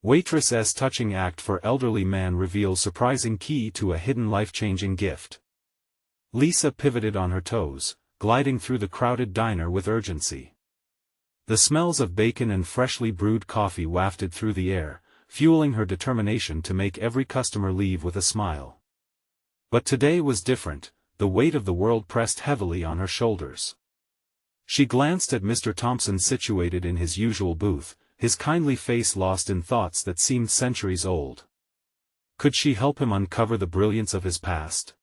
Waitress's touching act for elderly man reveals surprising key to a hidden life-changing gift. Lisa pivoted on her toes, gliding through the crowded diner with urgency. The smells of bacon and freshly brewed coffee wafted through the air, fueling her determination to make every customer leave with a smile. But today was different, the weight of the world pressed heavily on her shoulders. She glanced at Mr. Thompson situated in his usual booth, his kindly face lost in thoughts that seemed centuries old. Could she help him uncover the brilliance of his past?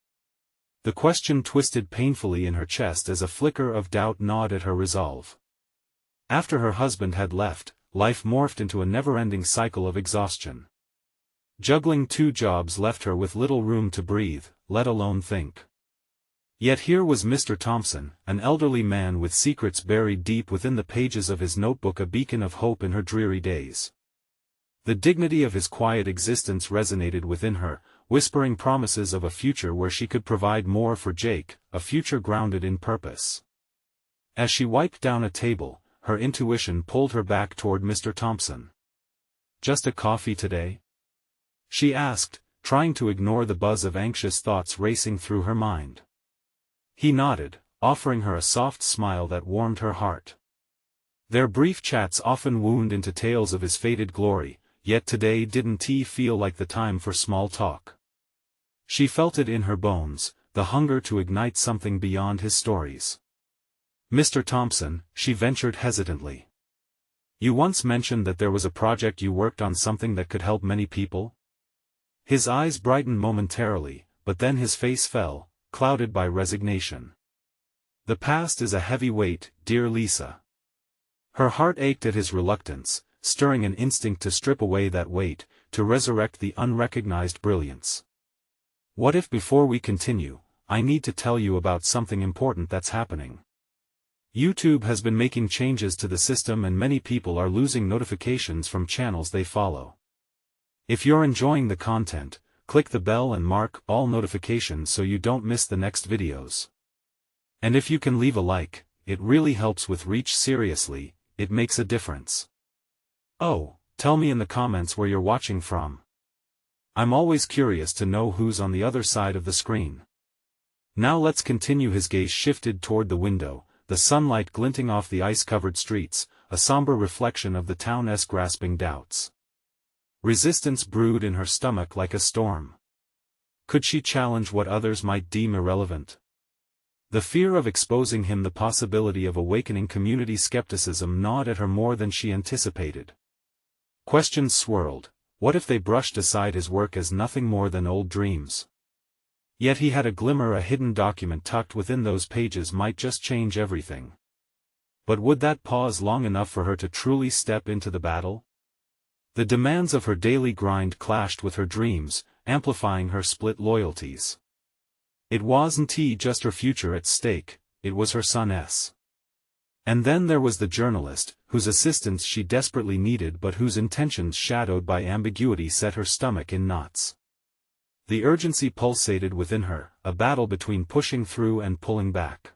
The question twisted painfully in her chest as a flicker of doubt gnawed at her resolve. After her husband had left, life morphed into a never-ending cycle of exhaustion. Juggling 2 jobs left her with little room to breathe, let alone think. Yet here was Mr. Thompson, an elderly man with secrets buried deep within the pages of his notebook, a beacon of hope in her dreary days. The dignity of his quiet existence resonated within her, whispering promises of a future where she could provide more for Jake, a future grounded in purpose. As she wiped down a table, her intuition pulled her back toward Mr. Thompson. "Just a coffee today?" she asked, trying to ignore the buzz of anxious thoughts racing through her mind. He nodded, offering her a soft smile that warmed her heart. Their brief chats often wound into tales of his faded glory, yet today didn't feel like the time for small talk. She felt it in her bones, the hunger to ignite something beyond his stories. "Mr. Thompson," she ventured hesitantly. "You once mentioned that there was a project you worked on, something that could help many people?" His eyes brightened momentarily, but then his face fell, clouded by resignation. "The past is a heavy weight, dear Lisa." Her heart ached at his reluctance, stirring an instinct to strip away that weight, to resurrect the unrecognized brilliance. "What if before we continue, I need to tell you about something important that's happening? YouTube has been making changes to the system and many people are losing notifications from channels they follow. If you're enjoying the content, click the bell and mark all notifications so you don't miss the next videos. And if you can leave a like, it really helps with reach. Seriously, it makes a difference. Oh, tell me in the comments where you're watching from. I'm always curious to know who's on the other side of the screen." Now let's continue. His gaze shifted toward the window, the sunlight glinting off the ice-covered streets, a somber reflection of the town's grasping doubts. Resistance brewed in her stomach like a storm. Could she challenge what others might deem irrelevant? The fear of exposing him, the possibility of awakening community skepticism gnawed at her more than she anticipated. Questions swirled. What if they brushed aside his work as nothing more than old dreams? Yet he had a glimmer, a hidden document tucked within those pages might just change everything. But would that pause long enough for her to truly step into the battle? The demands of her daily grind clashed with her dreams, amplifying her split loyalties. It wasn't just her future at stake, it was her son's. And then there was the journalist, whose assistance she desperately needed but whose intentions shadowed by ambiguity set her stomach in knots. The urgency pulsated within her, a battle between pushing through and pulling back.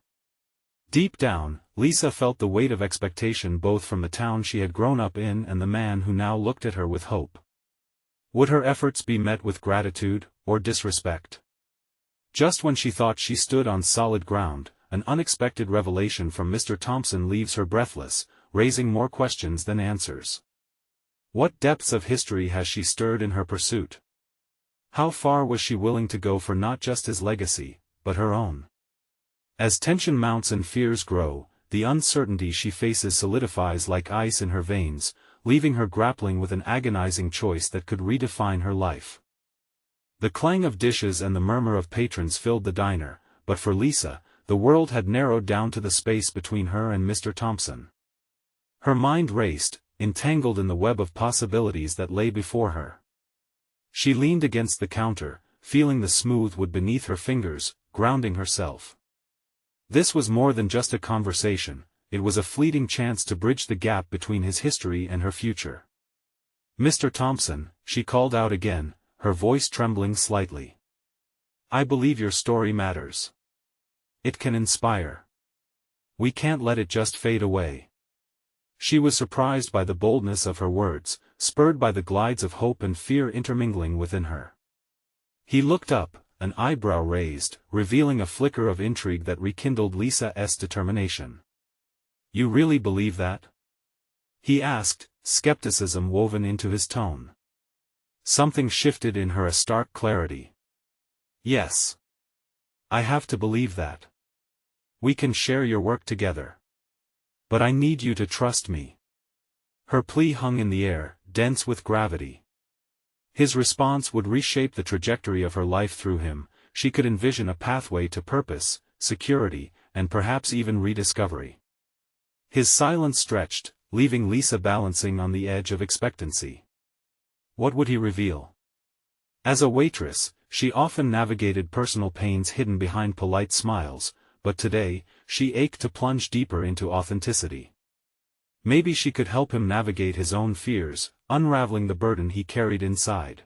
Deep down, Lisa felt the weight of expectation, both from the town she had grown up in and the man who now looked at her with hope. Would her efforts be met with gratitude, or disrespect? Just when she thought she stood on solid ground, an unexpected revelation from Mr. Thompson leaves her breathless, raising more questions than answers. What depths of history has she stirred in her pursuit? How far was she willing to go for not just his legacy, but her own? As tension mounts and fears grow, the uncertainty she faces solidifies like ice in her veins, leaving her grappling with an agonizing choice that could redefine her life. The clang of dishes and the murmur of patrons filled the diner, but for Lisa, the world had narrowed down to the space between her and Mr. Thompson. Her mind raced, entangled in the web of possibilities that lay before her. She leaned against the counter, feeling the smooth wood beneath her fingers, grounding herself. This was more than just a conversation, it was a fleeting chance to bridge the gap between his history and her future. "Mr. Thompson," she called out again, her voice trembling slightly. "I believe your story matters. It can inspire. We can't let it just fade away." She was surprised by the boldness of her words, spurred by the glides of hope and fear intermingling within her. He looked up, an eyebrow raised, revealing a flicker of intrigue that rekindled Lisa's determination. "You really believe that?" he asked, skepticism woven into his tone. Something shifted in her, a stark clarity. "Yes. I have to believe that. We can share your work together. But I need you to trust me." Her plea hung in the air, dense with gravity. His response would reshape the trajectory of her life through him. She could envision a pathway to purpose, security, and perhaps even rediscovery. His silence stretched, leaving Lisa balancing on the edge of expectancy. What would he reveal? As a waitress, she often navigated personal pains hidden behind polite smiles, but today, she ached to plunge deeper into authenticity. Maybe she could help him navigate his own fears, unraveling the burden he carried inside.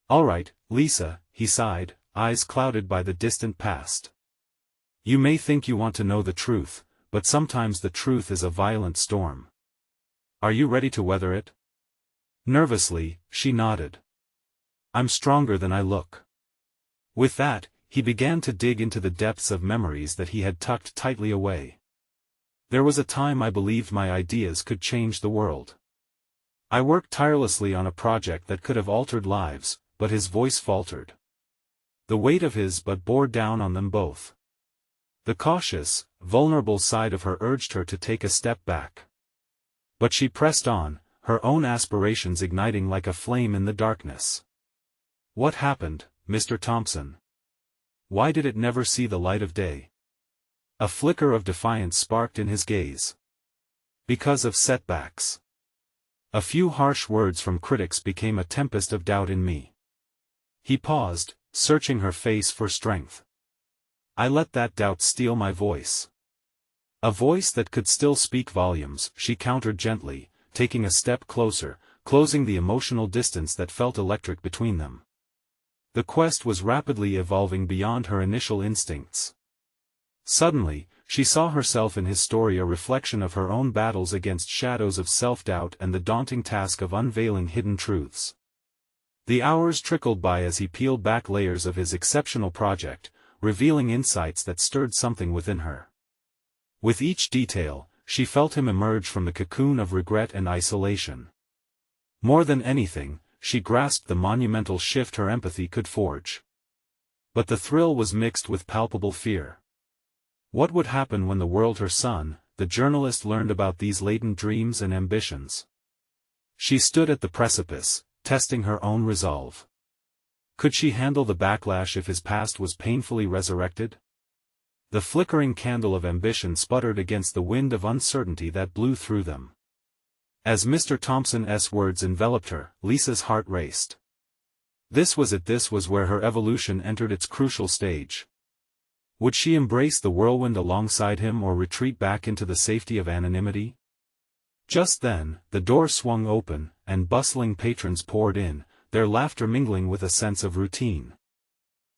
"All right, Lisa," he sighed, eyes clouded by the distant past. "You may think you want to know the truth, but sometimes the truth is a violent storm. Are you ready to weather it?" Nervously, she nodded. "I'm stronger than I look." With that, he began to dig into the depths of memories that he had tucked tightly away. "There was a time I believed my ideas could change the world. I worked tirelessly on a project that could have altered lives," but his voice faltered. The weight of his but bore down on them both. The cautious, vulnerable side of her urged her to take a step back. But she pressed on, her own aspirations igniting like a flame in the darkness. "What happened, Mr. Thompson? Why did it never see the light of day?" A flicker of defiance sparked in his gaze. "Because of setbacks. A few harsh words from critics became a tempest of doubt in me." He paused, searching her face for strength. "I let that doubt steal my voice." "A voice that could still speak volumes," she countered gently, taking a step closer, closing the emotional distance that felt electric between them. The quest was rapidly evolving beyond her initial instincts. Suddenly, she saw herself in his story, a reflection of her own battles against shadows of self-doubt and the daunting task of unveiling hidden truths. The hours trickled by as he peeled back layers of his exceptional project, revealing insights that stirred something within her. With each detail, she felt him emerge from the cocoon of regret and isolation. More than anything, she grasped the monumental shift her empathy could forge. But the thrill was mixed with palpable fear. What would happen when the world her son, the journalist, learned about these latent dreams and ambitions? She stood at the precipice, testing her own resolve. Could she handle the backlash if his past was painfully resurrected? The flickering candle of ambition sputtered against the wind of uncertainty that blew through them. As Mr. Thompson's words enveloped her, Lisa's heart raced. This was it. This was where her evolution entered its crucial stage. Would she embrace the whirlwind alongside him or retreat back into the safety of anonymity? Just then, the door swung open, and bustling patrons poured in, their laughter mingling with a sense of routine.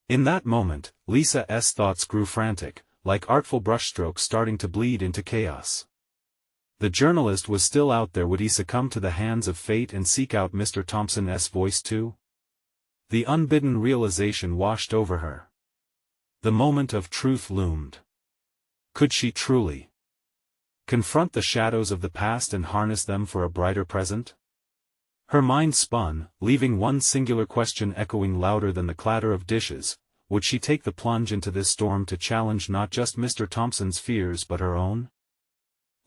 In that moment, Lisa's thoughts grew frantic, like artful brushstrokes starting to bleed into chaos. The journalist was still out there. Would he succumb to the hands of fate and seek out Mr. Thompson's voice too? The unbidden realization washed over her. The moment of truth loomed. Could she truly confront the shadows of the past and harness them for a brighter present? Her mind spun, leaving one singular question echoing louder than the clatter of dishes. Would she take the plunge into this storm to challenge not just Mr. Thompson's fears but her own?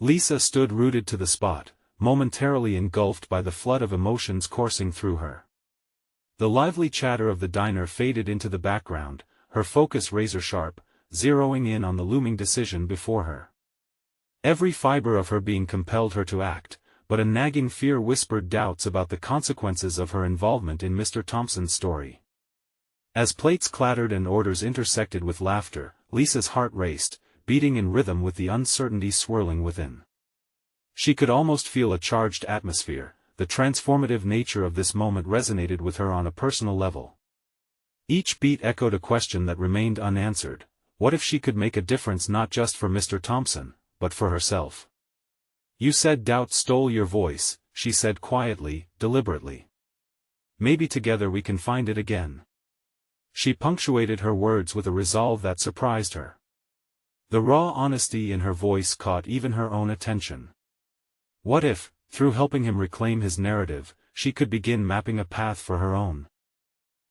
Lisa stood rooted to the spot, momentarily engulfed by the flood of emotions coursing through her. The lively chatter of the diner faded into the background, her focus razor-sharp, zeroing in on the looming decision before her. Every fiber of her being compelled her to act, but a nagging fear whispered doubts about the consequences of her involvement in Mr. Thompson's story. As plates clattered and orders intersected with laughter, Lisa's heart raced, beating in rhythm with the uncertainty swirling within. She could almost feel a charged atmosphere. The transformative nature of this moment resonated with her on a personal level. Each beat echoed a question that remained unanswered. What if she could make a difference not just for Mr. Thompson, but for herself? You said doubt stole your voice, she said quietly, deliberately. Maybe together we can find it again. She punctuated her words with a resolve that surprised her. The raw honesty in her voice caught even her own attention. What if, through helping him reclaim his narrative, she could begin mapping a path for her own?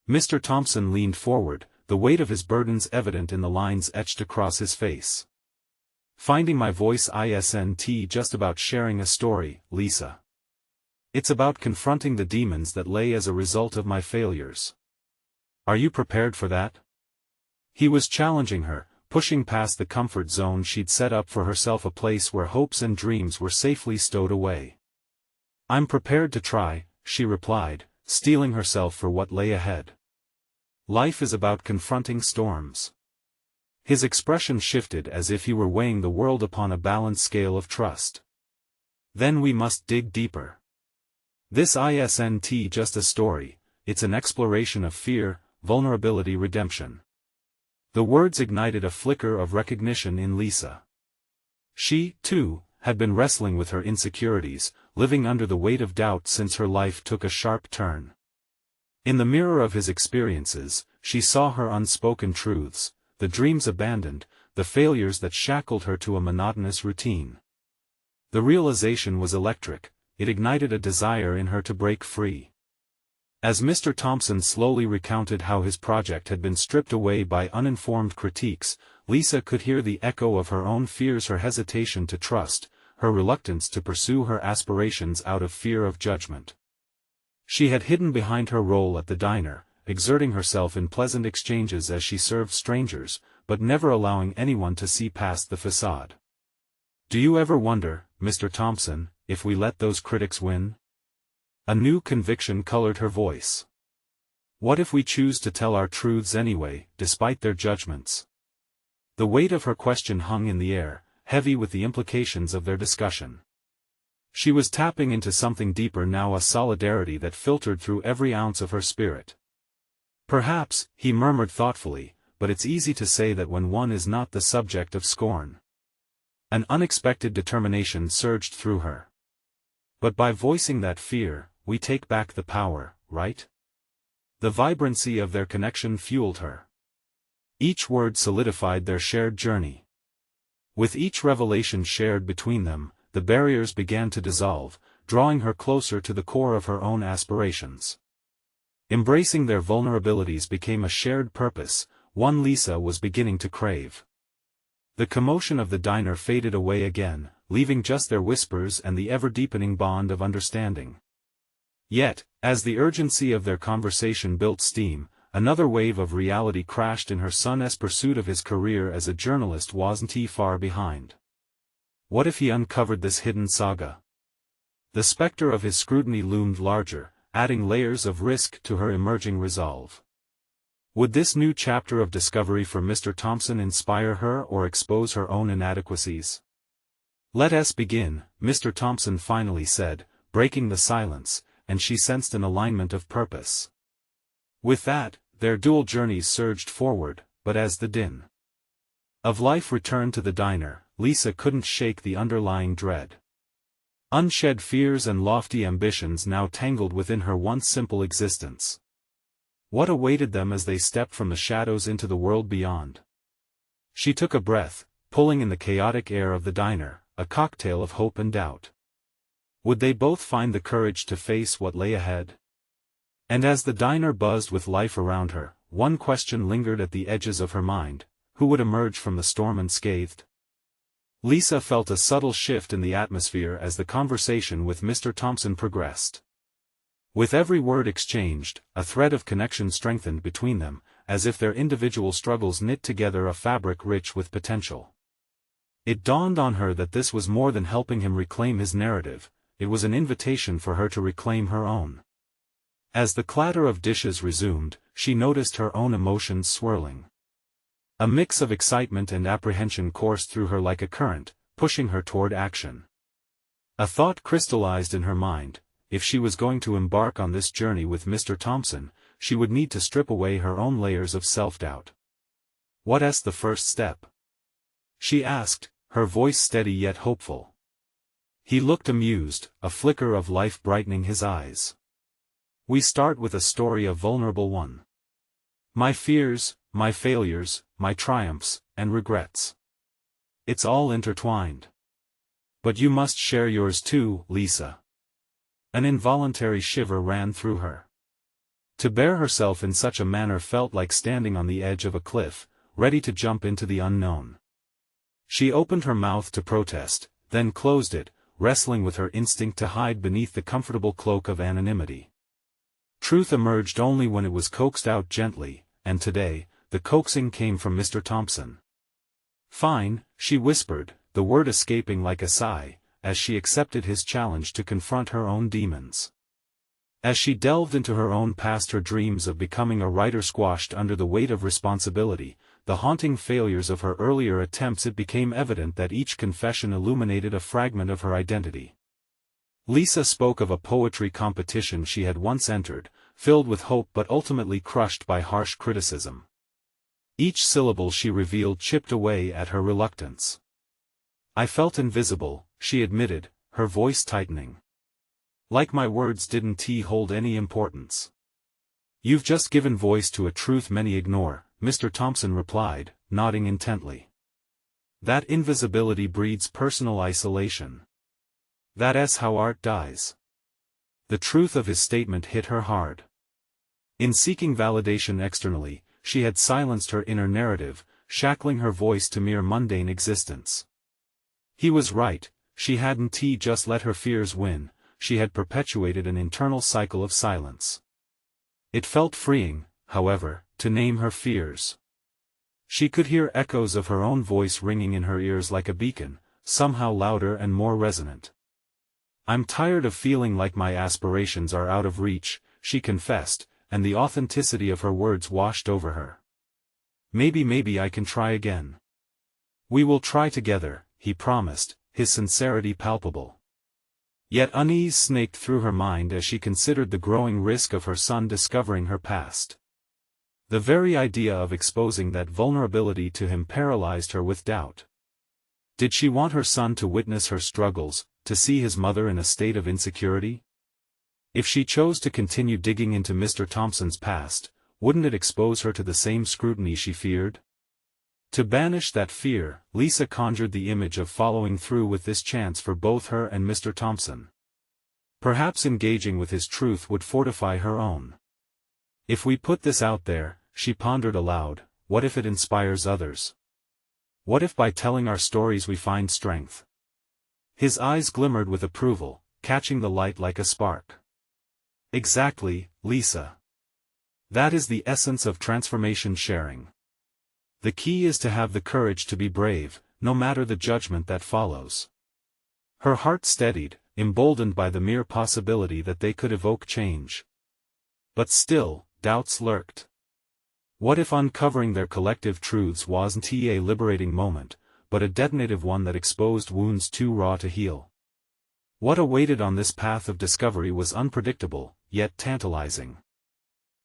Mr. Thompson leaned forward, the weight of his burdens evident in the lines etched across his face. Finding my voice isn't just about sharing a story, Lisa. It's about confronting the demons that lay as a result of my failures. Are you prepared for that? He was challenging her, pushing past the comfort zone she'd set up for herself, a place where hopes and dreams were safely stowed away. I'm prepared to try, she replied, steeling herself for what lay ahead. Life is about confronting storms. His expression shifted as if he were weighing the world upon a balanced scale of trust. Then we must dig deeper. This isn't just a story, it's an exploration of fear, vulnerability, redemption. The words ignited a flicker of recognition in Lisa. She, too, had been wrestling with her insecurities, living under the weight of doubt since her life took a sharp turn. In the mirror of his experiences, she saw her unspoken truths, the dreams abandoned, the failures that shackled her to a monotonous routine. The realization was electric, it ignited a desire in her to break free. As Mr. Thompson slowly recounted how his project had been stripped away by uninformed critiques, Lisa could hear the echo of her own fears, her hesitation to trust, her reluctance to pursue her aspirations out of fear of judgment. She had hidden behind her role at the diner, exerting herself in pleasant exchanges as she served strangers, but never allowing anyone to see past the facade. Do you ever wonder, Mr. Thompson, if we let those critics win? A new conviction colored her voice. What if we choose to tell our truths anyway, despite their judgments? The weight of her question hung in the air, heavy with the implications of their discussion. She was tapping into something deeper now, a solidarity that filtered through every ounce of her spirit. Perhaps, he murmured thoughtfully, but it's easy to say that when one is not the subject of scorn. An unexpected determination surged through her. But by voicing that fear, we take back the power, right? The vibrancy of their connection fueled her. Each word solidified their shared journey. With each revelation shared between them, the barriers began to dissolve, drawing her closer to the core of her own aspirations. Embracing their vulnerabilities became a shared purpose, one Lisa was beginning to crave. The commotion of the diner faded away again, leaving just their whispers and the ever-deepening bond of understanding. Yet, as the urgency of their conversation built steam, another wave of reality crashed in her son's pursuit of his career as a journalist wasn't far behind. What if he uncovered this hidden saga? The specter of his scrutiny loomed larger, adding layers of risk to her emerging resolve. Would this new chapter of discovery for Mr. Thompson inspire her or expose her own inadequacies? Let us begin, Mr. Thompson finally said, breaking the silence, and she sensed an alignment of purpose. With that, their dual journeys surged forward, but as the din of life returned to the diner, Lisa couldn't shake the underlying dread. Unshed fears and lofty ambitions now tangled within her once simple existence. What awaited them as they stepped from the shadows into the world beyond? She took a breath, pulling in the chaotic air of the diner, a cocktail of hope and doubt. Would they both find the courage to face what lay ahead? And as the diner buzzed with life around her, one question lingered at the edges of her mind: who would emerge from the storm unscathed? Lisa felt a subtle shift in the atmosphere as the conversation with Mr. Thompson progressed. With every word exchanged, a thread of connection strengthened between them, as if their individual struggles knit together a fabric rich with potential. It dawned on her that this was more than helping him reclaim his narrative, it was an invitation for her to reclaim her own. As the clatter of dishes resumed, she noticed her own emotions swirling. A mix of excitement and apprehension coursed through her like a current, pushing her toward action. A thought crystallized in her mind: if she was going to embark on this journey with Mr. Thompson, she would need to strip away her own layers of self-doubt. What's the first step? She asked, her voice steady yet hopeful. He looked amused, a flicker of life brightening his eyes. We start with a story of vulnerable one. My fears, my failures, my triumphs, and regrets. It's all intertwined. But you must share yours too, Lisa. An involuntary shiver ran through her. To bear herself in such a manner felt like standing on the edge of a cliff, ready to jump into the unknown. She opened her mouth to protest, then closed it, wrestling with her instinct to hide beneath the comfortable cloak of anonymity. Truth emerged only when it was coaxed out gently, and today, the coaxing came from Mr. Thompson. Fine, she whispered, the word escaping like a sigh, as she accepted his challenge to confront her own demons. As she delved into her own past, her dreams of becoming a writer squashed under the weight of responsibility, the haunting failures of her earlier attempts, it became evident that each confession illuminated a fragment of her identity. Lisa spoke of a poetry competition she had once entered, filled with hope but ultimately crushed by harsh criticism. Each syllable she revealed chipped away at her reluctance. I felt invisible, she admitted, her voice tightening. Like my words didn't hold any importance. You've just given voice to a truth many ignore, Mr. Thompson replied, nodding intently. That invisibility breeds personal isolation. That's how art dies. The truth of his statement hit her hard. In seeking validation externally, she had silenced her inner narrative, shackling her voice to mere mundane existence. He was right, she hadn't just let her fears win, she had perpetuated an internal cycle of silence. It felt freeing, however, to name her fears. She could hear echoes of her own voice ringing in her ears like a beacon, somehow louder and more resonant. I'm tired of feeling like my aspirations are out of reach, she confessed, and the authenticity of her words washed over her. Maybe I can try again. We will try together, he promised, his sincerity palpable. Yet unease snaked through her mind as she considered the growing risk of her son discovering her past. The very idea of exposing that vulnerability to him paralyzed her with doubt. Did she want her son to witness her struggles, to see his mother in a state of insecurity? If she chose to continue digging into Mr. Thompson's past, wouldn't it expose her to the same scrutiny she feared? To banish that fear, Lisa conjured the image of following through with this chance for both her and Mr. Thompson. Perhaps engaging with his truth would fortify her own. If we put this out there, she pondered aloud, what if it inspires others? What if by telling our stories we find strength? His eyes glimmered with approval, catching the light like a spark. Exactly, Lisa. That is the essence of transformation sharing. The key is to have the courage to be brave, no matter the judgment that follows. Her heart steadied, emboldened by the mere possibility that they could evoke change. But still, doubts lurked. What if uncovering their collective truths wasn't a liberating moment, but a detonative one that exposed wounds too raw to heal? What awaited on this path of discovery was unpredictable, yet tantalizing.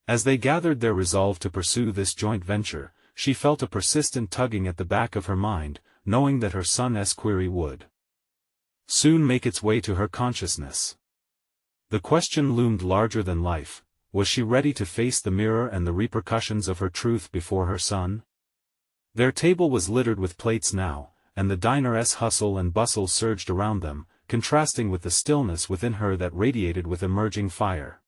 As they gathered their resolve to pursue this joint venture, she felt a persistent tugging at the back of her mind, knowing that her son's query would soon make its way to her consciousness. The question loomed larger than life: was she ready to face the mirror and the repercussions of her truth before her son? Their table was littered with plates now, and the diner's hustle and bustle surged around them, contrasting with the stillness within her that radiated with emerging fire.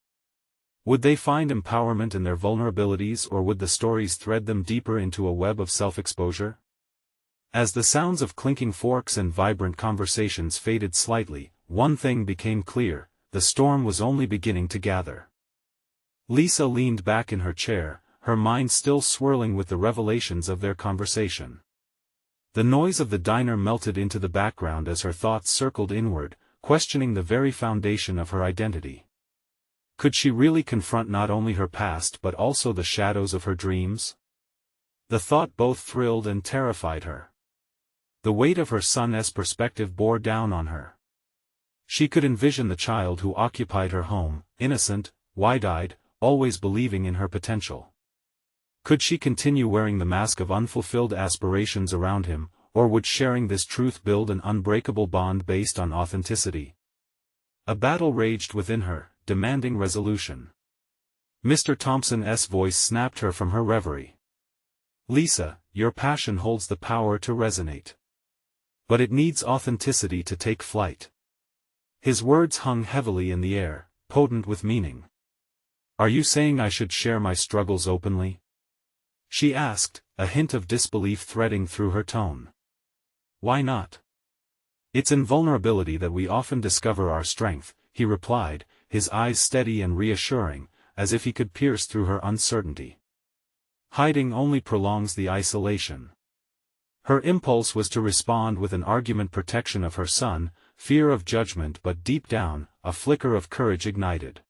Would they find empowerment in their vulnerabilities, or would the stories thread them deeper into a web of self-exposure? As the sounds of clinking forks and vibrant conversations faded slightly, one thing became clear: the storm was only beginning to gather. Lisa leaned back in her chair, her mind still swirling with the revelations of their conversation. The noise of the diner melted into the background as her thoughts circled inward, questioning the very foundation of her identity. Could she really confront not only her past but also the shadows of her dreams? The thought both thrilled and terrified her. The weight of her son's perspective bore down on her. She could envision the child who occupied her home, innocent, wide-eyed, always believing in her potential. Could she continue wearing the mask of unfulfilled aspirations around him, or would sharing this truth build an unbreakable bond based on authenticity? A battle raged within her, demanding resolution. Mr. Thompson's voice snapped her from her reverie. "Lisa, your passion holds the power to resonate. But it needs authenticity to take flight." His words hung heavily in the air, potent with meaning. "Are you saying I should share my struggles openly?" she asked, a hint of disbelief threading through her tone. "Why not? It's in vulnerability that we often discover our strength," he replied, his eyes steady and reassuring, as if he could pierce through her uncertainty. "Hiding only prolongs the isolation." Her impulse was to respond with an argument: protection of her son, fear of judgment, but deep down, a flicker of courage ignited.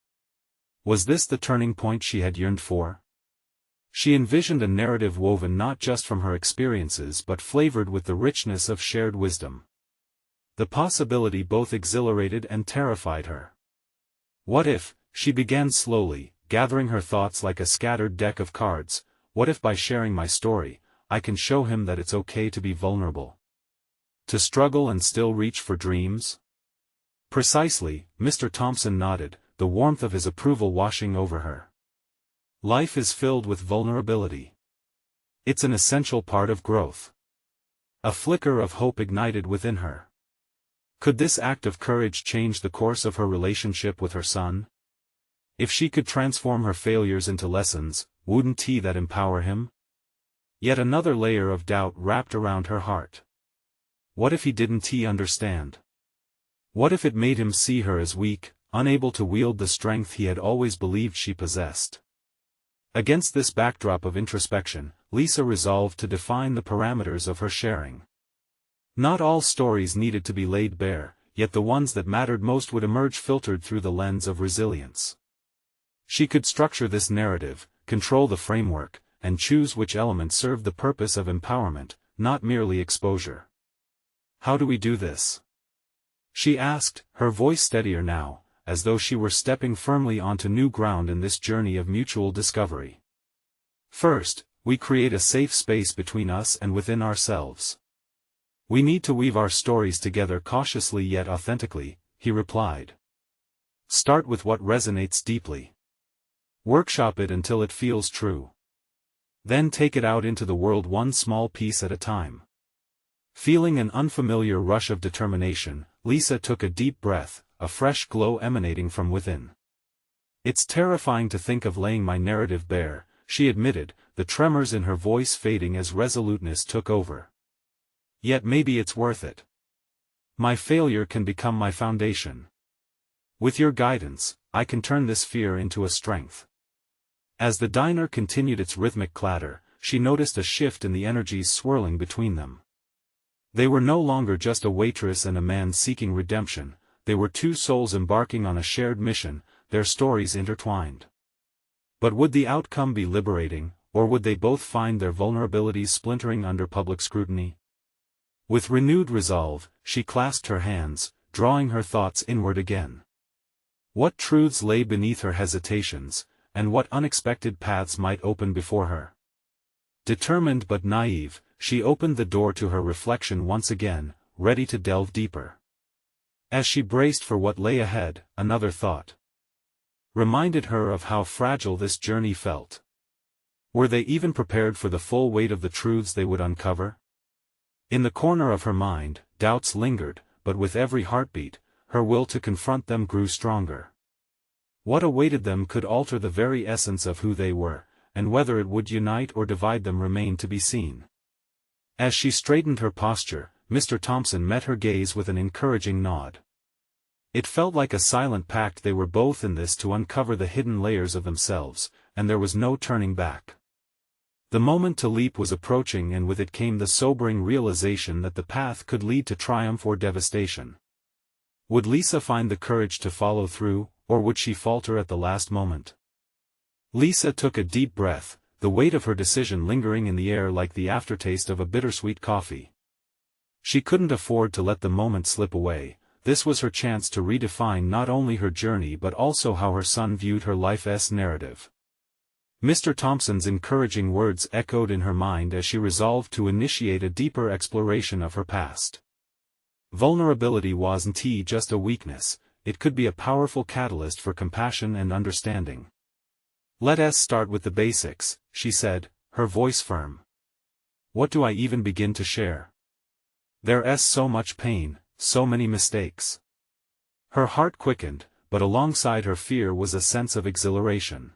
Was this the turning point she had yearned for? She envisioned a narrative woven not just from her experiences but flavored with the richness of shared wisdom. The possibility both exhilarated and terrified her. What if, she began slowly, gathering her thoughts like a scattered deck of cards, what if by sharing my story, I can show him that it's okay to be vulnerable? To struggle and still reach for dreams? Precisely, Mr. Thompson nodded, the warmth of his approval washing over her. Life is filled with vulnerability. It's an essential part of growth. A flicker of hope ignited within her. Could this act of courage change the course of her relationship with her son? If she could transform her failures into lessons, wouldn't that empower him? Yet another layer of doubt wrapped around her heart. What if he didn't understand? What if it made him see her as weak, unable to wield the strength he had always believed she possessed? Against this backdrop of introspection, Lisa resolved to define the parameters of her sharing. Not all stories needed to be laid bare, yet the ones that mattered most would emerge filtered through the lens of resilience. She could structure this narrative, control the framework, and choose which elements served the purpose of empowerment, not merely exposure. "How do we do this?" she asked, her voice steadier now, as though she were stepping firmly onto new ground in this journey of mutual discovery. "First, we create a safe space between us and within ourselves. We need to weave our stories together cautiously yet authentically," he replied. "Start with what resonates deeply. Workshop it until it feels true. Then take it out into the world one small piece at a time." Feeling an unfamiliar rush of determination, Lisa took a deep breath, a fresh glow emanating from within. "It's terrifying to think of laying my narrative bare," she admitted, the tremors in her voice fading as resoluteness took over. "Yet maybe it's worth it. My failure can become my foundation. With your guidance, I can turn this fear into a strength." As the diner continued its rhythmic clatter, she noticed a shift in the energies swirling between them. They were no longer just a waitress and a man seeking redemption, they were two souls embarking on a shared mission, their stories intertwined. But would the outcome be liberating, or would they both find their vulnerabilities splintering under public scrutiny? With renewed resolve, she clasped her hands, drawing her thoughts inward again. What truths lay beneath her hesitations, and what unexpected paths might open before her? Determined but naive, she opened the door to her reflection once again, ready to delve deeper. As she braced for what lay ahead, another thought reminded her of how fragile this journey felt. Were they even prepared for the full weight of the truths they would uncover? In the corner of her mind, doubts lingered, but with every heartbeat, her will to confront them grew stronger. What awaited them could alter the very essence of who they were, and whether it would unite or divide them remained to be seen. As she straightened her posture, Mr. Thompson met her gaze with an encouraging nod. It felt like a silent pact: they were both in this to uncover the hidden layers of themselves, and there was no turning back. The moment to leap was approaching, and with it came the sobering realization that the path could lead to triumph or devastation. Would Lisa find the courage to follow through, or would she falter at the last moment? Lisa took a deep breath, the weight of her decision lingering in the air like the aftertaste of a bittersweet coffee. She couldn't afford to let the moment slip away. This was her chance to redefine not only her journey but also how her son viewed her life's narrative. Mr. Thompson's encouraging words echoed in her mind as she resolved to initiate a deeper exploration of her past. Vulnerability wasn't just a weakness, it could be a powerful catalyst for compassion and understanding. "Let us start with the basics," she said, her voice firm. "What do I even begin to share? There's so much pain, so many mistakes." Her heart quickened, but alongside her fear was a sense of exhilaration.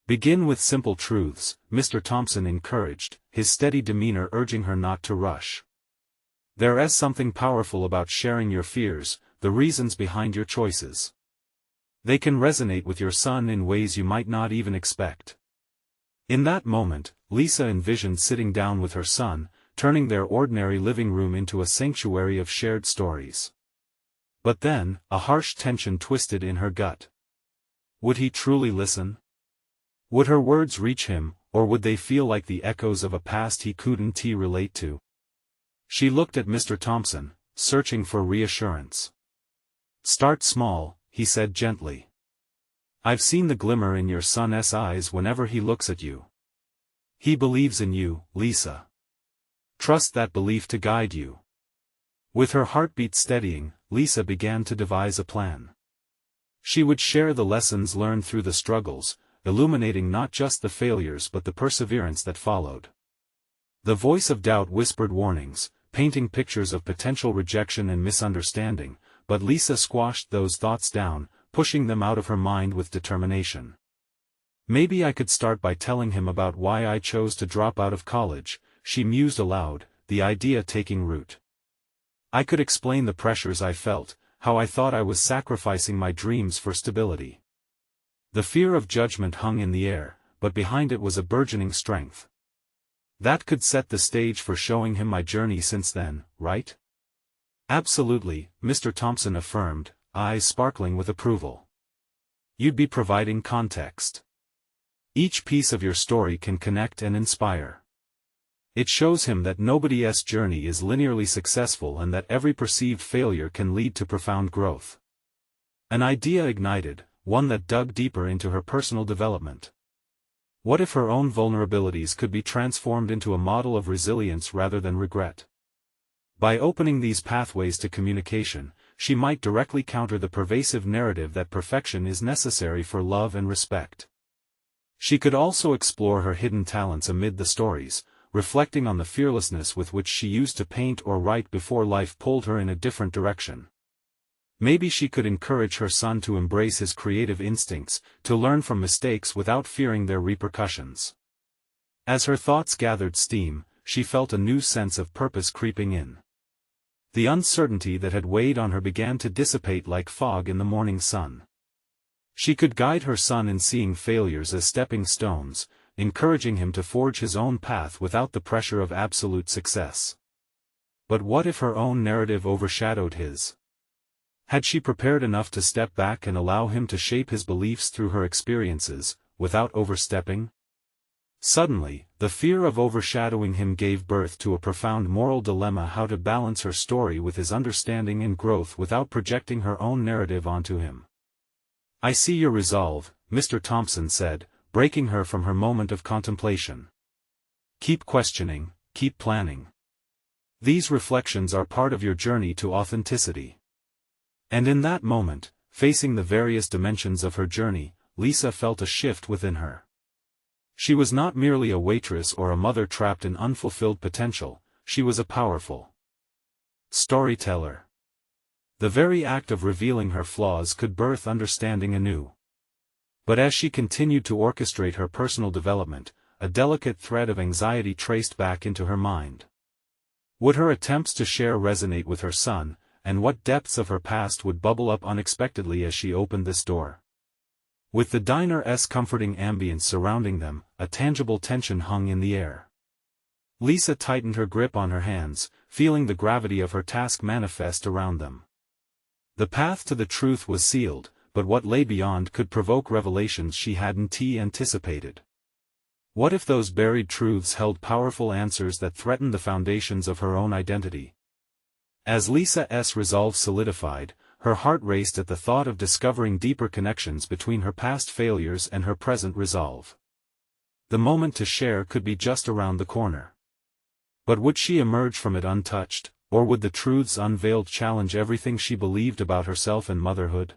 "Begin with simple truths," Mr. Thompson encouraged, his steady demeanor urging her not to rush. "There's something powerful about sharing your fears, the reasons behind your choices. They can resonate with your son in ways you might not even expect." In that moment, Lisa envisioned sitting down with her son, turning their ordinary living room into a sanctuary of shared stories. But then, a harsh tension twisted in her gut. Would he truly listen? Would her words reach him, or would they feel like the echoes of a past he couldn't relate to? She looked at Mr. Thompson, searching for reassurance. "Start small," he said gently. "I've seen the glimmer in your son's eyes whenever he looks at you. He believes in you, Lisa. Trust that belief to guide you." With her heartbeat steadying, Lisa began to devise a plan. She would share the lessons learned through the struggles, illuminating not just the failures but the perseverance that followed. The voice of doubt whispered warnings, painting pictures of potential rejection and misunderstanding, but Lisa squashed those thoughts down, pushing them out of her mind with determination. "Maybe I could start by telling him about why I chose to drop out of college," she mused aloud, the idea taking root. "I could explain the pressures I felt, how I thought I was sacrificing my dreams for stability." The fear of judgment hung in the air, but behind it was a burgeoning strength. "That could set the stage for showing him my journey since then, right?" "Absolutely," Mr. Thompson affirmed, eyes sparkling with approval. "You'd be providing context. Each piece of your story can connect and inspire. It shows him that nobody's journey is linearly successful and that every perceived failure can lead to profound growth." An idea ignited, one that dug deeper into her personal development. What if her own vulnerabilities could be transformed into a model of resilience rather than regret? By opening these pathways to communication, she might directly counter the pervasive narrative that perfection is necessary for love and respect. She could also explore her hidden talents amid the stories, reflecting on the fearlessness with which she used to paint or write before life pulled her in a different direction. Maybe she could encourage her son to embrace his creative instincts, to learn from mistakes without fearing their repercussions. As her thoughts gathered steam, she felt a new sense of purpose creeping in. The uncertainty that had weighed on her began to dissipate like fog in the morning sun. She could guide her son in seeing failures as stepping stones, encouraging him to forge his own path without the pressure of absolute success. But what if her own narrative overshadowed his? Had she prepared enough to step back and allow him to shape his beliefs through her experiences, without overstepping? Suddenly, the fear of overshadowing him gave birth to a profound moral dilemma: how to balance her story with his understanding and growth without projecting her own narrative onto him. "I see your resolve," Mr. Thompson said, breaking her from her moment of contemplation. "Keep questioning, keep planning. These reflections are part of your journey to authenticity." And in that moment, facing the various dimensions of her journey, Lisa felt a shift within her. She was not merely a waitress or a mother trapped in unfulfilled potential, she was a powerful storyteller. The very act of revealing her flaws could birth understanding anew. But as she continued to orchestrate her personal development, a delicate thread of anxiety traced back into her mind. Would her attempts to share resonate with her son, and what depths of her past would bubble up unexpectedly as she opened this door? With the diner's comforting ambience surrounding them, a tangible tension hung in the air. Lisa tightened her grip on her hands, feeling the gravity of her task manifest around them. The path to the truth was sealed, but what lay beyond could provoke revelations she hadn't anticipated. What if those buried truths held powerful answers that threatened the foundations of her own identity? As Lisa's resolve solidified, her heart raced at the thought of discovering deeper connections between her past failures and her present resolve. The moment to share could be just around the corner. But would she emerge from it untouched, or would the truths unveiled challenge everything she believed about herself and motherhood?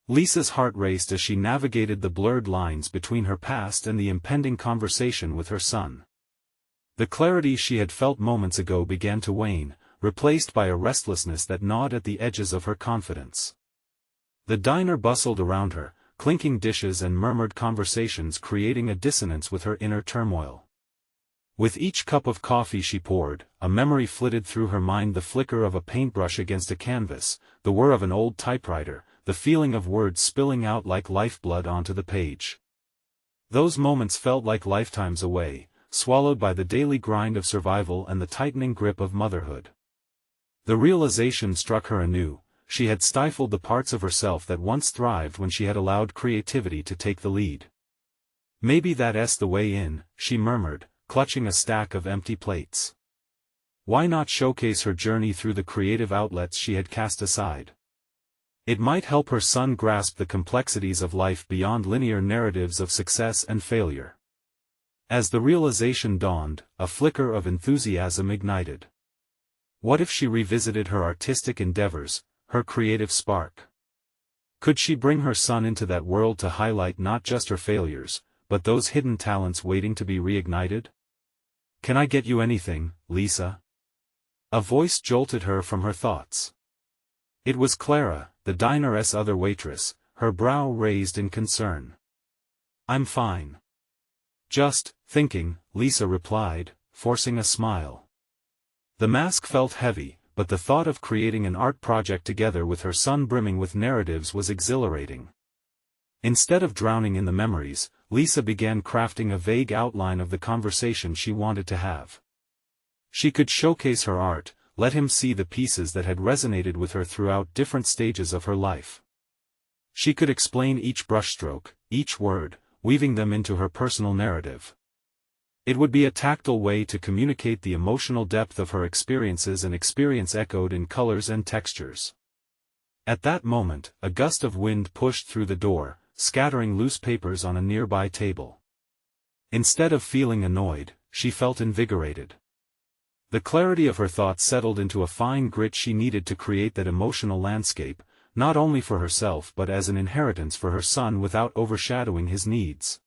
Lisa's heart raced as she navigated the blurred lines between her past and the impending conversation with her son. The clarity she had felt moments ago began to wane, replaced by a restlessness that gnawed at the edges of her confidence. The diner bustled around her, clinking dishes and murmured conversations creating a dissonance with her inner turmoil. With each cup of coffee she poured, a memory flitted through her mind, the flicker of a paintbrush against a canvas, the whir of an old typewriter, the feeling of words spilling out like lifeblood onto the page. Those moments felt like lifetimes away, swallowed by the daily grind of survival and the tightening grip of motherhood. The realization struck her anew: she had stifled the parts of herself that once thrived when she had allowed creativity to take the lead. Maybe that's the way in, she murmured, clutching a stack of empty plates. Why not showcase her journey through the creative outlets she had cast aside? It might help her son grasp the complexities of life beyond linear narratives of success and failure. As the realization dawned, a flicker of enthusiasm ignited. What if she revisited her artistic endeavors, her creative spark? Could she bring her son into that world to highlight not just her failures, but those hidden talents waiting to be reignited? "Can I get you anything, Lisa?" A voice jolted her from her thoughts. It was Clara, the diner's other waitress, her brow raised in concern. "I'm fine. Just thinking," Lisa replied, forcing a smile. The mask felt heavy, but the thought of creating an art project together with her son brimming with narratives was exhilarating. Instead of drowning in the memories, Lisa began crafting a vague outline of the conversation she wanted to have. She could showcase her art, let him see the pieces that had resonated with her throughout different stages of her life. She could explain each brushstroke, each word, weaving them into her personal narrative. It would be a tactile way to communicate the emotional depth of her experiences, an experience echoed in colors and textures. At that moment, a gust of wind pushed through the door, scattering loose papers on a nearby table. Instead of feeling annoyed, she felt invigorated. The clarity of her thoughts settled into a fine grit she needed to create that emotional landscape, not only for herself but as an inheritance for her son without overshadowing his needs.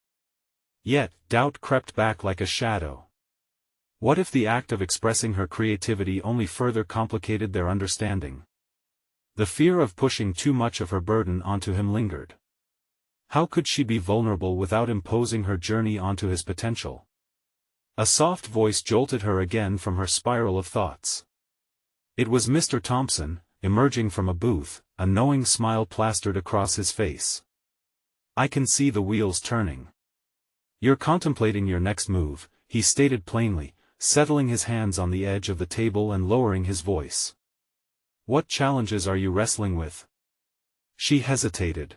Yet, doubt crept back like a shadow. What if the act of expressing her creativity only further complicated their understanding? The fear of pushing too much of her burden onto him lingered. How could she be vulnerable without imposing her journey onto his potential? A soft voice jolted her again from her spiral of thoughts. It was Mr. Thompson, emerging from a booth, a knowing smile plastered across his face. "I can see the wheels turning. You're contemplating your next move," he stated plainly, settling his hands on the edge of the table and lowering his voice. "What challenges are you wrestling with?" She hesitated.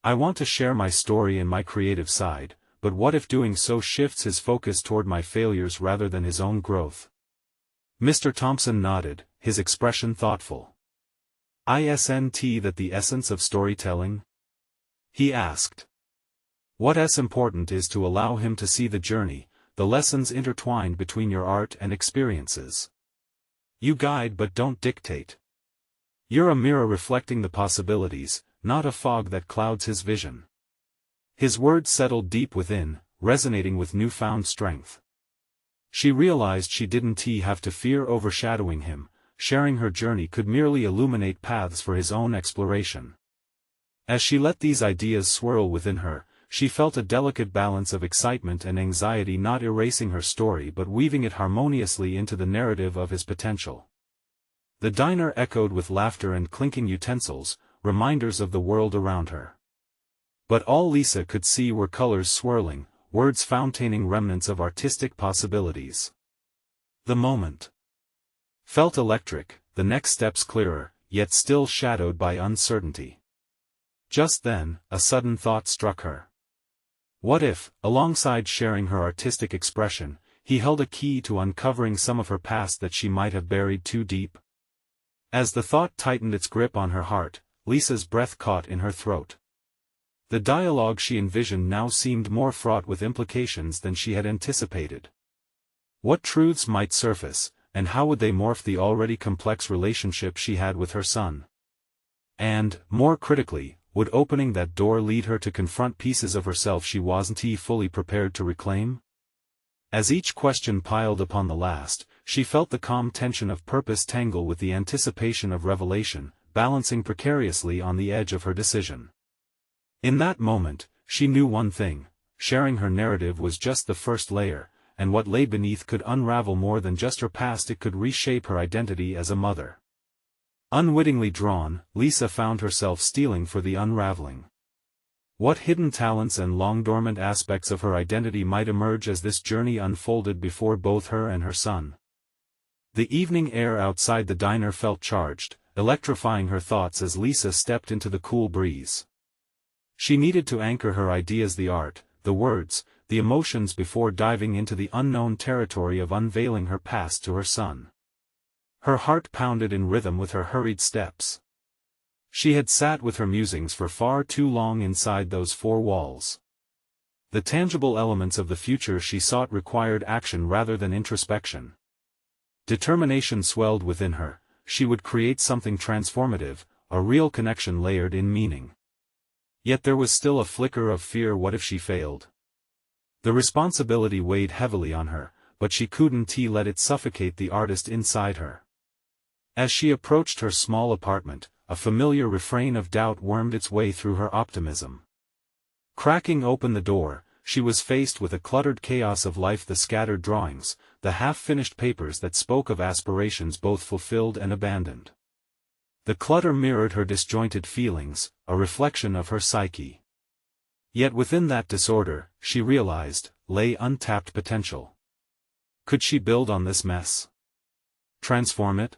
"I want to share my story and my creative side, but what if doing so shifts his focus toward my failures rather than his own growth?" Mr. Thompson nodded, his expression thoughtful. "Isn't that the essence of storytelling?" he asked. "What's important is to allow him to see the journey, the lessons intertwined between your art and experiences. You guide but don't dictate. You're a mirror reflecting the possibilities, not a fog that clouds his vision." His words settled deep within, resonating with newfound strength. She realized she didn't have to fear overshadowing him, sharing her journey could merely illuminate paths for his own exploration. As she let these ideas swirl within her, she felt a delicate balance of excitement and anxiety, not erasing her story but weaving it harmoniously into the narrative of his potential. The diner echoed with laughter and clinking utensils, reminders of the world around her. But all Lisa could see were colors swirling, words fountaining remnants of artistic possibilities. The moment felt electric, the next steps clearer, yet still shadowed by uncertainty. Just then, a sudden thought struck her. What if, alongside sharing her artistic expression, he held a key to uncovering some of her past that she might have buried too deep? As the thought tightened its grip on her heart, Lisa's breath caught in her throat. The dialogue she envisioned now seemed more fraught with implications than she had anticipated. What truths might surface, and how would they morph the already complex relationship she had with her son? And, more critically, would opening that door lead her to confront pieces of herself she wasn't fully prepared to reclaim? As each question piled upon the last, she felt the calm tension of purpose tangle with the anticipation of revelation, balancing precariously on the edge of her decision. In that moment, she knew one thing: sharing her narrative was just the first layer, and what lay beneath could unravel more than just her past. It could reshape her identity as a mother. Unwittingly drawn, Lisa found herself stealing for the unraveling. What hidden talents and long-dormant aspects of her identity might emerge as this journey unfolded before both her and her son? The evening air outside the diner felt charged, electrifying her thoughts as Lisa stepped into the cool breeze. She needed to anchor her ideas, the art, the words, the emotions before diving into the unknown territory of unveiling her past to her son. Her heart pounded in rhythm with her hurried steps. She had sat with her musings for far too long inside those four walls. The tangible elements of the future she sought required action rather than introspection. Determination swelled within her. She would create something transformative, a real connection layered in meaning. Yet there was still a flicker of fear. What if she failed? The responsibility weighed heavily on her, but she couldn't let it suffocate the artist inside her. As she approached her small apartment, a familiar refrain of doubt wormed its way through her optimism. Cracking open the door, she was faced with a cluttered chaos of life: the scattered drawings, the half-finished papers that spoke of aspirations both fulfilled and abandoned. The clutter mirrored her disjointed feelings, a reflection of her psyche. Yet within that disorder, she realized, lay untapped potential. Could she build on this mess? Transform it?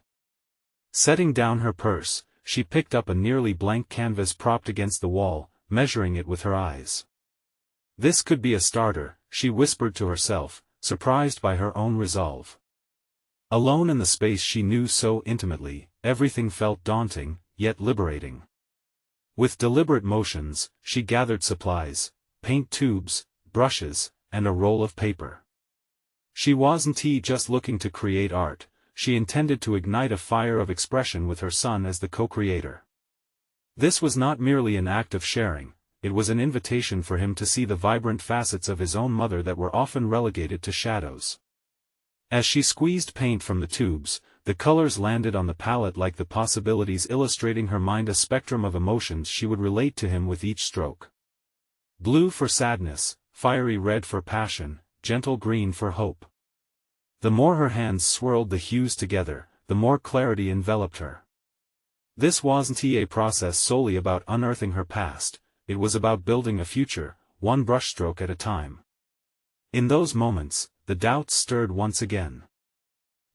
Setting down her purse, she picked up a nearly blank canvas propped against the wall, measuring it with her eyes. This could be a starter, she whispered to herself, surprised by her own resolve. Alone in the space she knew so intimately, everything felt daunting, yet liberating. With deliberate motions, she gathered supplies: paint tubes, brushes, and a roll of paper. She wasn't just looking to create art. She intended to ignite a fire of expression with her son as the co-creator. This was not merely an act of sharing, it was an invitation for him to see the vibrant facets of his own mother that were often relegated to shadows. As she squeezed paint from the tubes, the colors landed on the palette like the possibilities illustrating her mind, a spectrum of emotions she would relate to him with each stroke. Blue for sadness, fiery red for passion, gentle green for hope. The more her hands swirled the hues together, the more clarity enveloped her. This wasn't a process solely about unearthing her past, it was about building a future, one brushstroke at a time. In those moments, the doubts stirred once again.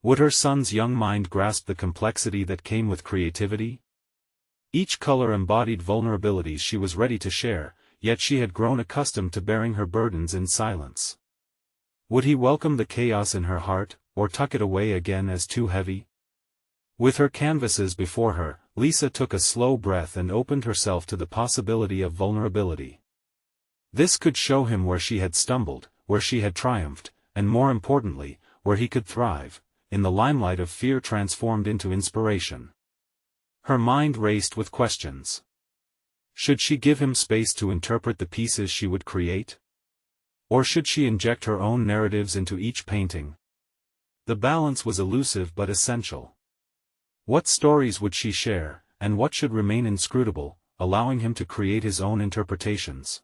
Would her son's young mind grasp the complexity that came with creativity? Each color embodied vulnerabilities she was ready to share, yet she had grown accustomed to bearing her burdens in silence. Would he welcome the chaos in her heart, or tuck it away again as too heavy? With her canvases before her, Lisa took a slow breath and opened herself to the possibility of vulnerability. This could show him where she had stumbled, where she had triumphed, and more importantly, where he could thrive, in the limelight of fear transformed into inspiration. Her mind raced with questions. Should she give him space to interpret the pieces she would create? Or should she inject her own narratives into each painting? The balance was elusive but essential. What stories would she share, and what should remain inscrutable, allowing him to create his own interpretations?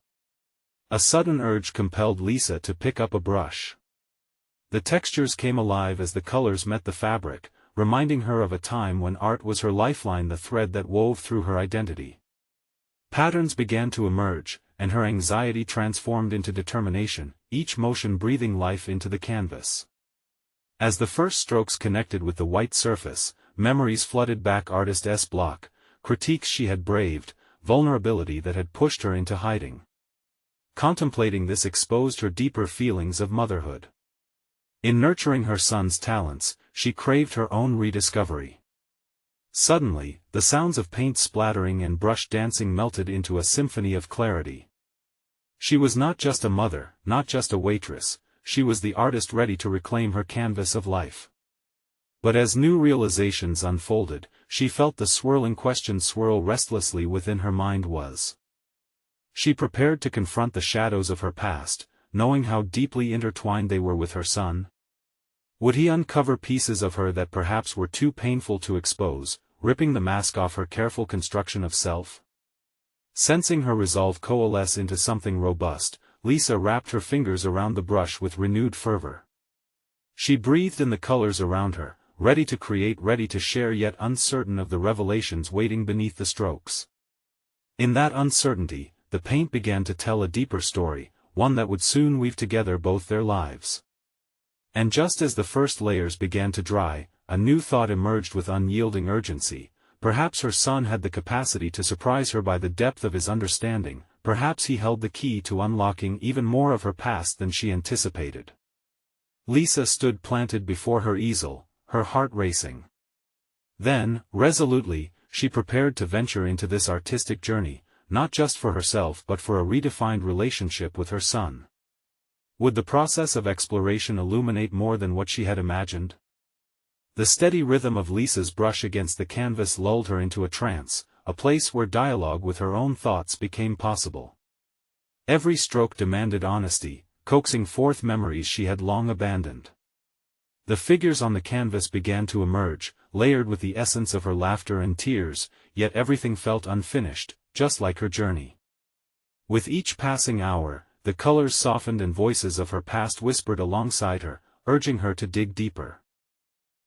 A sudden urge compelled Lisa to pick up a brush. The textures came alive as the colors met the fabric, reminding her of a time when art was her lifeline, the thread that wove through her identity. Patterns began to emerge, and her anxiety transformed into determination, each motion breathing life into the canvas. As the first strokes connected with the white surface, memories flooded back: artist's block, critiques she had braved, vulnerability that had pushed her into hiding. Contemplating this exposed her deeper feelings of motherhood. In nurturing her son's talents, she craved her own rediscovery. Suddenly, the sounds of paint splattering and brush dancing melted into a symphony of clarity. She was not just a mother, not just a waitress, she was the artist ready to reclaim her canvas of life. But as new realizations unfolded, she felt the swirling question swirl restlessly within her mind. Was she prepared to confront the shadows of her past, knowing how deeply intertwined they were with her son? Would he uncover pieces of her that perhaps were too painful to expose, ripping the mask off her careful construction of self? Sensing her resolve coalesce into something robust, Lisa wrapped her fingers around the brush with renewed fervor. She breathed in the colors around her, ready to create, ready to share, yet uncertain of the revelations waiting beneath the strokes. In that uncertainty, the paint began to tell a deeper story, one that would soon weave together both their lives. And just as the first layers began to dry, a new thought emerged with unyielding urgency. Perhaps her son had the capacity to surprise her by the depth of his understanding, perhaps he held the key to unlocking even more of her past than she anticipated. Lisa stood planted before her easel, her heart racing. Then, resolutely, she prepared to venture into this artistic journey, not just for herself but for a redefined relationship with her son. Would the process of exploration illuminate more than what she had imagined? The steady rhythm of Lisa's brush against the canvas lulled her into a trance, a place where dialogue with her own thoughts became possible. Every stroke demanded honesty, coaxing forth memories she had long abandoned. The figures on the canvas began to emerge, layered with the essence of her laughter and tears, yet everything felt unfinished, just like her journey. With each passing hour, the colors softened and voices of her past whispered alongside her, urging her to dig deeper.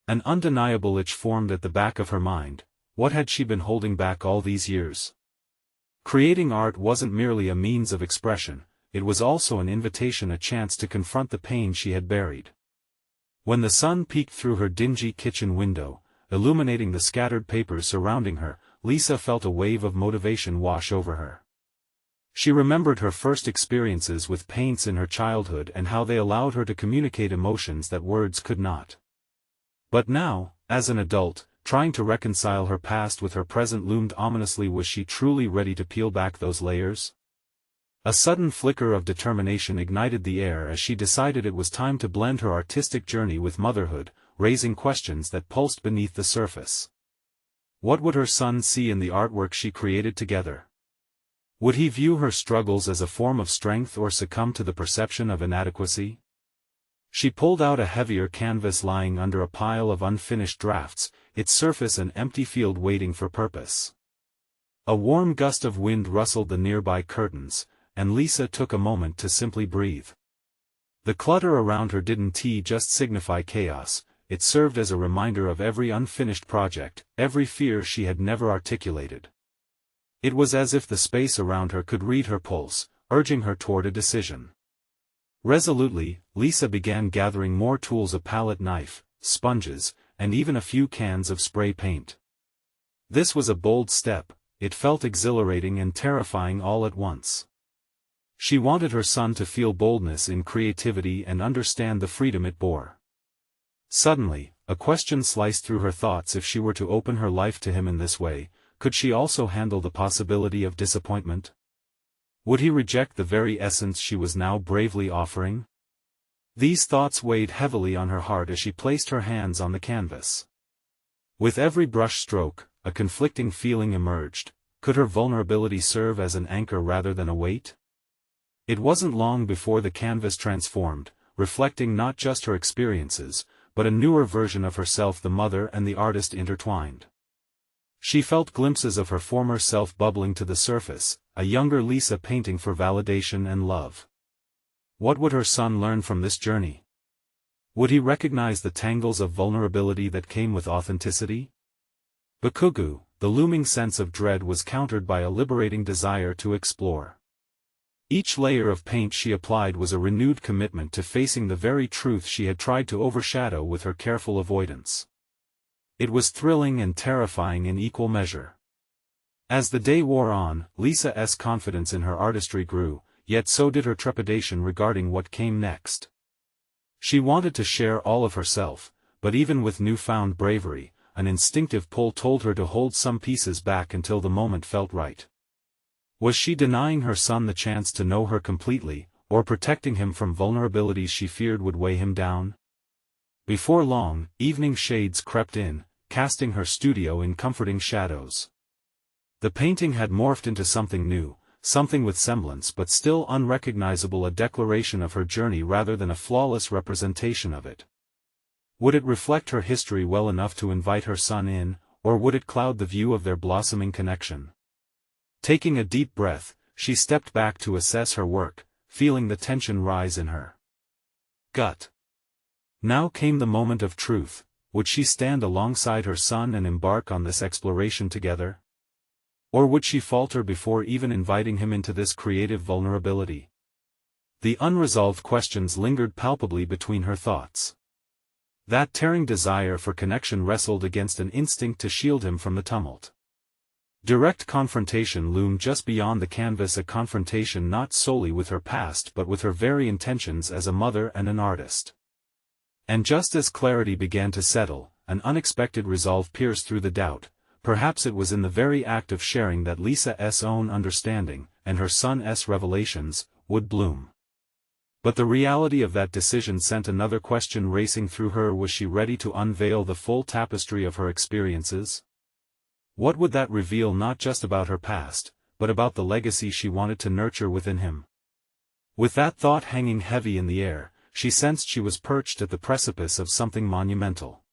An undeniable itch formed at the back of her mind. What had she been holding back all these years? Creating art wasn't merely a means of expression, it was also an invitation, a chance to confront the pain she had buried. When the sun peeked through her dingy kitchen window, illuminating the scattered papers surrounding her, Lisa felt a wave of motivation wash over her. She remembered her first experiences with paints in her childhood and how they allowed her to communicate emotions that words could not. But now, as an adult, trying to reconcile her past with her present loomed ominously. Was she truly ready to peel back those layers? A sudden flicker of determination ignited the air as she decided it was time to blend her artistic journey with motherhood, raising questions that pulsed beneath the surface. What would her son see in the artwork she created together? Would he view her struggles as a form of strength or succumb to the perception of inadequacy? She pulled out a heavier canvas lying under a pile of unfinished drafts, its surface an empty field waiting for purpose. A warm gust of wind rustled the nearby curtains, and Lisa took a moment to simply breathe. The clutter around her didn't just signify chaos, it served as a reminder of every unfinished project, every fear she had never articulated. It was as if the space around her could read her pulse, urging her toward a decision. Resolutely, Lisa began gathering more tools: a palette knife, sponges, and even a few cans of spray paint. This was a bold step, it felt exhilarating and terrifying all at once. She wanted her son to feel boldness in creativity and understand the freedom it bore. Suddenly, a question sliced through her thoughts: if she were to open her life to him in this way, could she also handle the possibility of disappointment? Would he reject the very essence she was now bravely offering? These thoughts weighed heavily on her heart as she placed her hands on the canvas. With every brush stroke, a conflicting feeling emerged: could her vulnerability serve as an anchor rather than a weight? It wasn't long before the canvas transformed, reflecting not just her experiences, but a newer version of herself, the mother and the artist intertwined. She felt glimpses of her former self bubbling to the surface, a younger Lisa painting for validation and love. What would her son learn from this journey? Would he recognize the tangles of vulnerability that came with authenticity? Bakugu, the looming sense of dread was countered by a liberating desire to explore. Each layer of paint she applied was a renewed commitment to facing the very truth she had tried to overshadow with her careful avoidance. It was thrilling and terrifying in equal measure. As the day wore on, Lisa's confidence in her artistry grew, yet so did her trepidation regarding what came next. She wanted to share all of herself, but even with newfound bravery, an instinctive pull told her to hold some pieces back until the moment felt right. Was she denying her son the chance to know her completely, or protecting him from vulnerabilities she feared would weigh him down? Before long, evening shades crept in, casting her studio in comforting shadows. The painting had morphed into something new, something with semblance but still unrecognizable, a declaration of her journey rather than a flawless representation of it. Would it reflect her history well enough to invite her son in, or would it cloud the view of their blossoming connection? Taking a deep breath, she stepped back to assess her work, feeling the tension rise in her gut. Now came the moment of truth. Would she stand alongside her son and embark on this exploration together? Or would she falter before even inviting him into this creative vulnerability? The unresolved questions lingered palpably between her thoughts. That tearing desire for connection wrestled against an instinct to shield him from the tumult. Direct confrontation loomed just beyond the canvas, a confrontation not solely with her past but with her very intentions as a mother and an artist. And just as clarity began to settle, an unexpected resolve pierced through the doubt. Perhaps it was in the very act of sharing that Lisa's own understanding, and her son's revelations, would bloom. But the reality of that decision sent another question racing through her. Was she ready to unveil the full tapestry of her experiences? What would that reveal, not just about her past, but about the legacy she wanted to nurture within him? With that thought hanging heavy in the air, she sensed she was perched at the precipice of something monumental.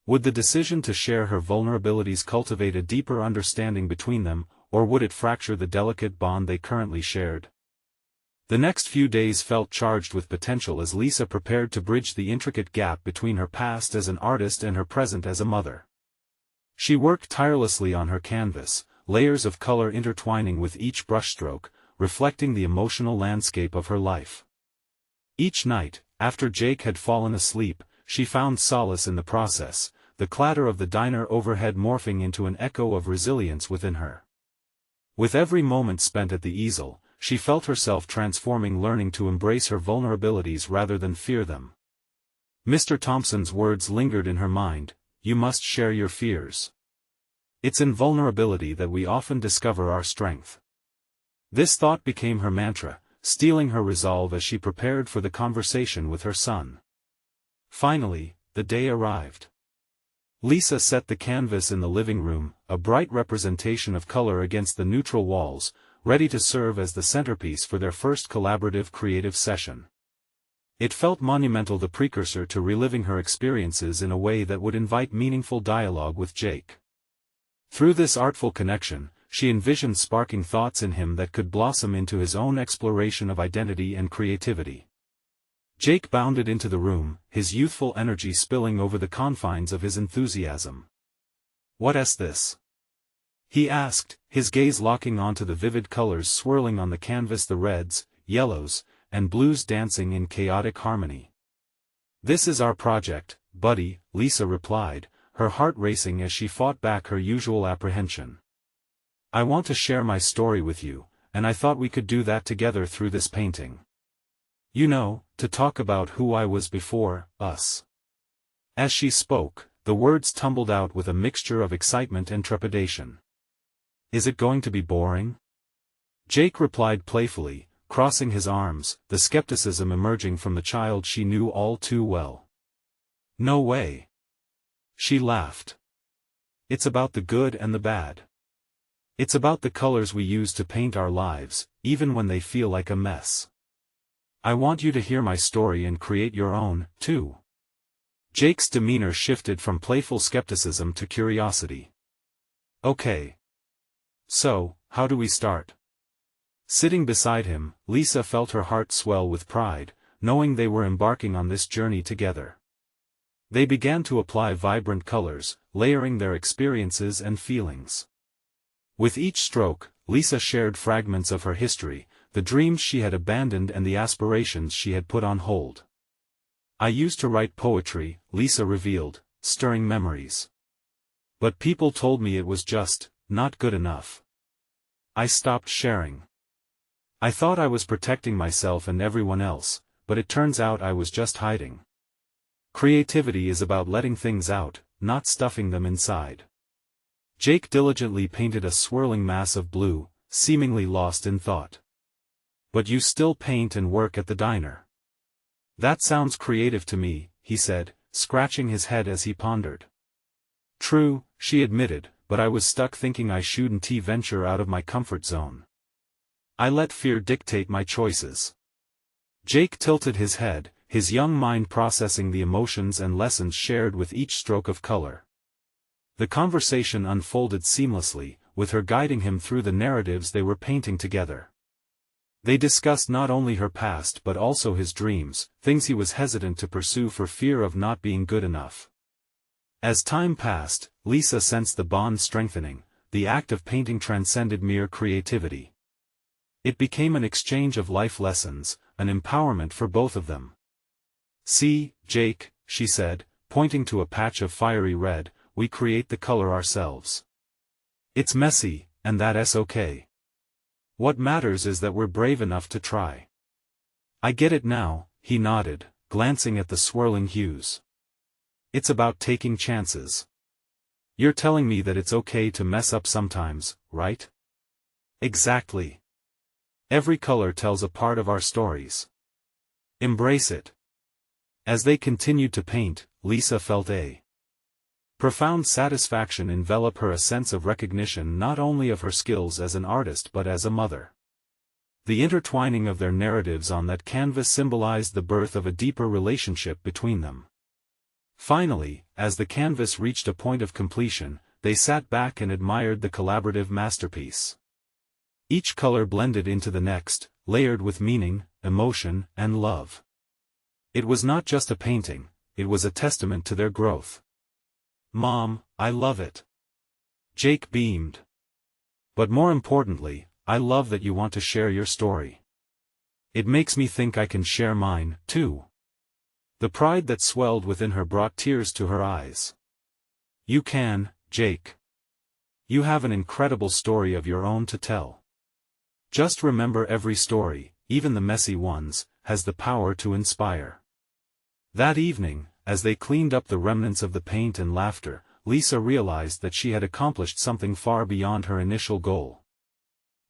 Would the decision to share her vulnerabilities cultivate a deeper understanding between them, or would it fracture the delicate bond they currently shared? The next few days felt charged with potential as Lisa prepared to bridge the intricate gap between her past as an artist and her present as a mother. She worked tirelessly on her canvas, layers of color intertwining with each brushstroke, reflecting the emotional landscape of her life. Each night, after Jake had fallen asleep, she found solace in the process, the clatter of the diner overhead morphing into an echo of resilience within her. With every moment spent at the easel, she felt herself transforming, learning to embrace her vulnerabilities rather than fear them. Mr. Thompson's words lingered in her mind: "You must share your fears. It's in vulnerability that we often discover our strength." This thought became her mantra, steeling her resolve as she prepared for the conversation with her son. Finally, the day arrived. Lisa set the canvas in the living room, a bright representation of color against the neutral walls, ready to serve as the centerpiece for their first collaborative creative session. It felt monumental, the precursor to reliving her experiences in a way that would invite meaningful dialogue with Jake. Through this artful connection, she envisioned sparking thoughts in him that could blossom into his own exploration of identity and creativity. Jake bounded into the room, his youthful energy spilling over the confines of his enthusiasm. "What's this?" he asked, his gaze locking onto the vivid colors swirling on the canvas, the reds, yellows, and blues dancing in chaotic harmony. "This is our project, buddy," Lisa replied, her heart racing as she fought back her usual apprehension. "I want to share my story with you, and I thought we could do that together through this painting. You know, to talk about who I was before us." As she spoke, the words tumbled out with a mixture of excitement and trepidation. "Is it going to be boring?" Jake replied playfully, crossing his arms, the skepticism emerging from the child she knew all too well. "No way." She laughed. "It's about the good and the bad. It's about the colors we use to paint our lives, even when they feel like a mess. I want you to hear my story and create your own, too." Jake's demeanor shifted from playful skepticism to curiosity. "Okay. So, how do we start?" Sitting beside him, Lisa felt her heart swell with pride, knowing they were embarking on this journey together. They began to apply vibrant colors, layering their experiences and feelings. With each stroke, Lisa shared fragments of her history, the dreams she had abandoned and the aspirations she had put on hold. "I used to write poetry," Lisa revealed, stirring memories. "But people told me it was just not good enough. I stopped sharing. I thought I was protecting myself and everyone else, but it turns out I was just hiding. Creativity is about letting things out, not stuffing them inside. Jake diligently painted a swirling mass of blue, seemingly lost in thought. "But you still paint and work at the diner." "That sounds creative to me," he said, scratching his head as he pondered. "True," she admitted, "but I was stuck thinking I shouldn't venture out of my comfort zone. I let fear dictate my choices." Jake tilted his head, his young mind processing the emotions and lessons shared with each stroke of color. The conversation unfolded seamlessly, with her guiding him through the narratives they were painting together. They discussed not only her past but also his dreams, things he was hesitant to pursue for fear of not being good enough. As time passed, Lisa sensed the bond strengthening. The act of painting transcended mere creativity. It became an exchange of life lessons, an empowerment for both of them. "See, Jake," she said, pointing to a patch of fiery red, "we create the color ourselves. It's messy, and that's okay. What matters is that we're brave enough to try." "I get it now," he nodded, glancing at the swirling hues. "It's about taking chances. You're telling me that it's okay to mess up sometimes, right?" "Exactly. Every color tells a part of our stories. Embrace it." As they continued to paint, Lisa felt a profound satisfaction envelop her, a sense of recognition not only of her skills as an artist but as a mother. The intertwining of their narratives on that canvas symbolized the birth of a deeper relationship between them. Finally, as the canvas reached a point of completion, they sat back and admired the collaborative masterpiece. Each color blended into the next, layered with meaning, emotion, and love. It was not just a painting, it was a testament to their growth. "Mom, I love it." Jake beamed. "But more importantly, I love that you want to share your story. It makes me think I can share mine, too." The pride that swelled within her brought tears to her eyes. "You can, Jake. You have an incredible story of your own to tell. Just remember, every story, even the messy ones, has the power to inspire." That evening, as they cleaned up the remnants of the paint and laughter, Lisa realized that she had accomplished something far beyond her initial goal.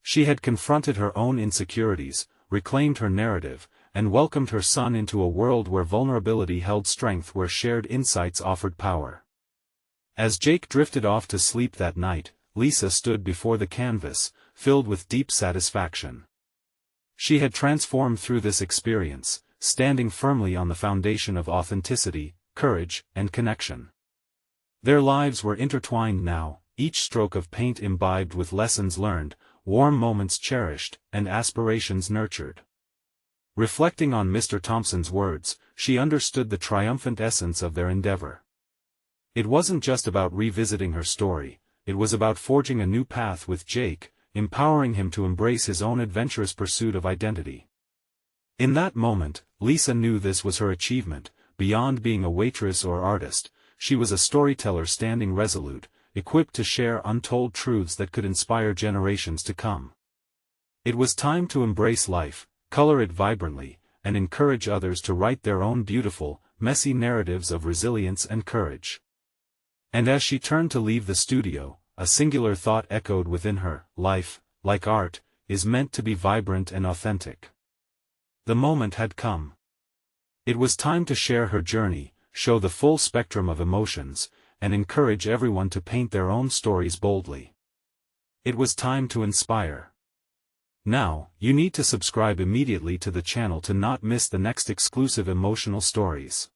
She had confronted her own insecurities, reclaimed her narrative, and welcomed her son into a world where vulnerability held strength, where shared insights offered power. As Jake drifted off to sleep that night, Lisa stood before the canvas, filled with deep satisfaction. She had transformed through this experience, standing firmly on the foundation of authenticity, courage, and connection. Their lives were intertwined now, each stroke of paint imbibed with lessons learned, warm moments cherished, and aspirations nurtured. Reflecting on Mr. Thompson's words, she understood the triumphant essence of their endeavor. It wasn't just about revisiting her story, it was about forging a new path with Jake, empowering him to embrace his own adventurous pursuit of identity. In that moment, Lisa knew this was her achievement. Beyond being a waitress or artist, she was a storyteller standing resolute, equipped to share untold truths that could inspire generations to come. It was time to embrace life, color it vibrantly, and encourage others to write their own beautiful, messy narratives of resilience and courage. And as she turned to leave the studio, a singular thought echoed within her: life, like art, is meant to be vibrant and authentic. The moment had come. It was time to share her journey, show the full spectrum of emotions, and encourage everyone to paint their own stories boldly. It was time to inspire. Now, you need to subscribe immediately to the channel to not miss the next exclusive emotional stories.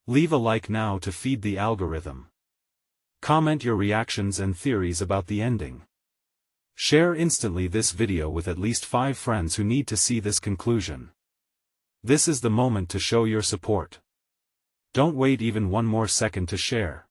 Leave a like now to feed the algorithm. Comment your reactions and theories about the ending. Share instantly this video with at least 5 friends who need to see this conclusion. This is the moment to show your support. Don't wait even one more second to share.